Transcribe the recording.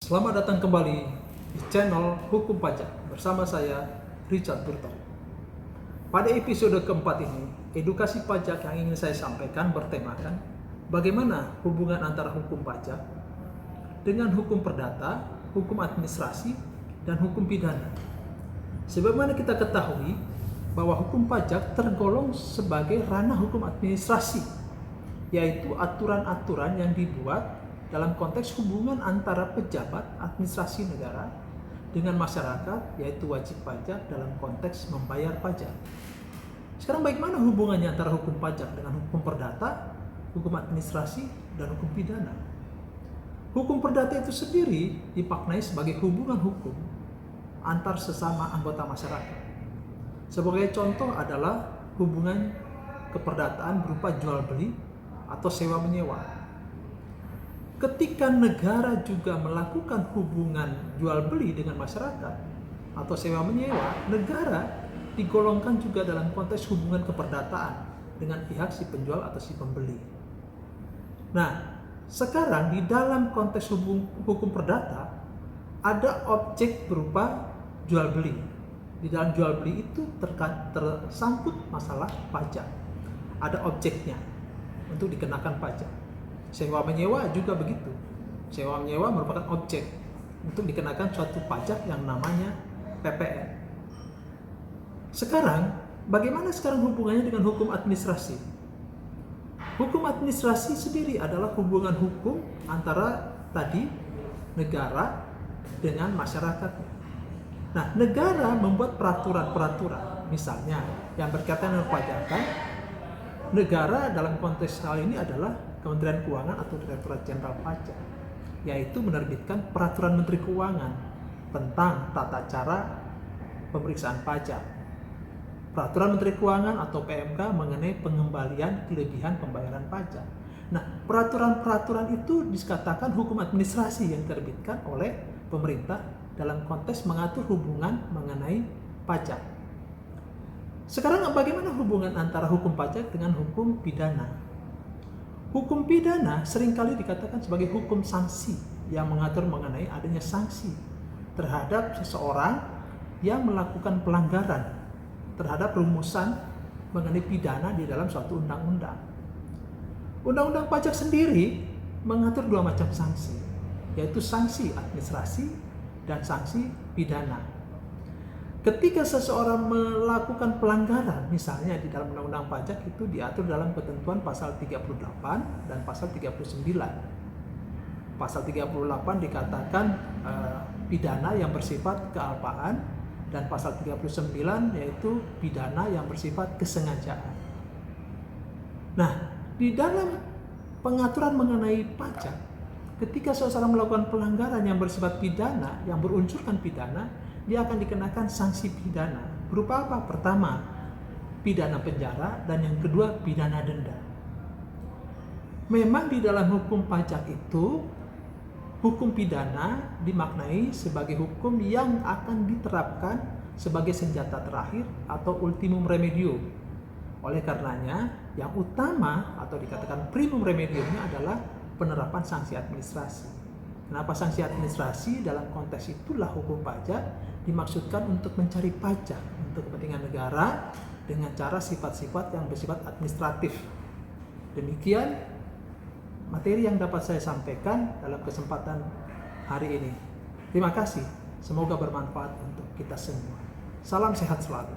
Selamat datang kembali di channel Hukum Pajak bersama saya, Richard Burton. Pada episode keempat ini, edukasi pajak yang ingin saya sampaikan bertemakan bagaimana hubungan antara hukum pajak dengan hukum perdata, hukum administrasi, dan hukum pidana. Sebagaimana kita ketahui bahwa hukum pajak tergolong sebagai ranah hukum administrasi, yaitu aturan-aturan yang dibuat dalam konteks hubungan antara pejabat administrasi negara dengan masyarakat, yaitu wajib pajak dalam konteks membayar pajak. Sekarang bagaimana hubungannya antara hukum pajak dengan hukum perdata, hukum administrasi, dan hukum pidana? Hukum perdata itu sendiri dimaknai sebagai hubungan hukum antar sesama anggota masyarakat. Sebagai contoh adalah hubungan keperdataan berupa jual beli atau sewa menyewa. Ketika negara juga melakukan hubungan jual beli dengan masyarakat atau sewa menyewa, negara digolongkan juga dalam konteks hubungan keperdataan dengan pihak si penjual atau si pembeli. Nah, sekarang di dalam konteks hukum perdata ada objek berupa jual beli. Di dalam jual beli itu tersangkut masalah pajak. Ada objeknya untuk dikenakan pajak. Sewa menyewa juga begitu. Sewa menyewa merupakan objek untuk dikenakan suatu pajak yang namanya PPN. Sekarang, bagaimana sekarang hubungannya dengan hukum administrasi? Hukum administrasi sendiri adalah hubungan hukum antara tadi negara dengan masyarakatnya. Nah, negara membuat peraturan-peraturan, misalnya yang berkaitan dengan pajakan. Negara dalam konteks hal ini adalah Kementerian Keuangan atau Direktorat Jenderal Pajak, yaitu menerbitkan peraturan Menteri Keuangan tentang tata cara pemeriksaan pajak. Peraturan Menteri Keuangan atau PMK mengenai pengembalian kelebihan pembayaran pajak. Nah, peraturan-peraturan itu dikatakan hukum administrasi yang diterbitkan oleh pemerintah dalam konteks mengatur hubungan mengenai pajak. Sekarang bagaimana hubungan antara hukum pajak dengan hukum pidana? Hukum pidana seringkali dikatakan sebagai hukum sanksi yang mengatur mengenai adanya sanksi terhadap seseorang yang melakukan pelanggaran terhadap rumusan mengenai pidana di dalam suatu undang-undang. Undang-undang pajak sendiri mengatur dua macam sanksi, yaitu sanksi administrasi dan sanksi pidana. Ketika seseorang melakukan pelanggaran, misalnya di dalam undang-undang pajak itu diatur dalam ketentuan pasal 38 dan pasal 39. Pasal 38 dikatakan pidana yang bersifat kealpaan, dan pasal 39 yaitu pidana yang bersifat kesengajaan. Nah, di dalam pengaturan mengenai pajak, ketika seseorang melakukan pelanggaran yang bersifat pidana, yang berunsurkan pidana, dia akan dikenakan sanksi pidana. Berupa apa? Pertama, pidana penjara, dan yang kedua, pidana denda. Memang di dalam hukum pajak itu, hukum pidana dimaknai sebagai hukum yang akan diterapkan sebagai senjata terakhir atau ultimum remedium. Oleh karenanya, yang utama atau dikatakan primum remediumnya adalah penerapan sanksi administrasi. Kenapa sanksi administrasi? Dalam konteks itulah hukum pajak dimaksudkan untuk mencari pajak untuk kepentingan negara dengan cara sifat-sifat yang bersifat administratif. Demikian materi yang dapat saya sampaikan dalam kesempatan hari ini. Terima kasih, semoga bermanfaat untuk kita semua. Salam sehat selalu.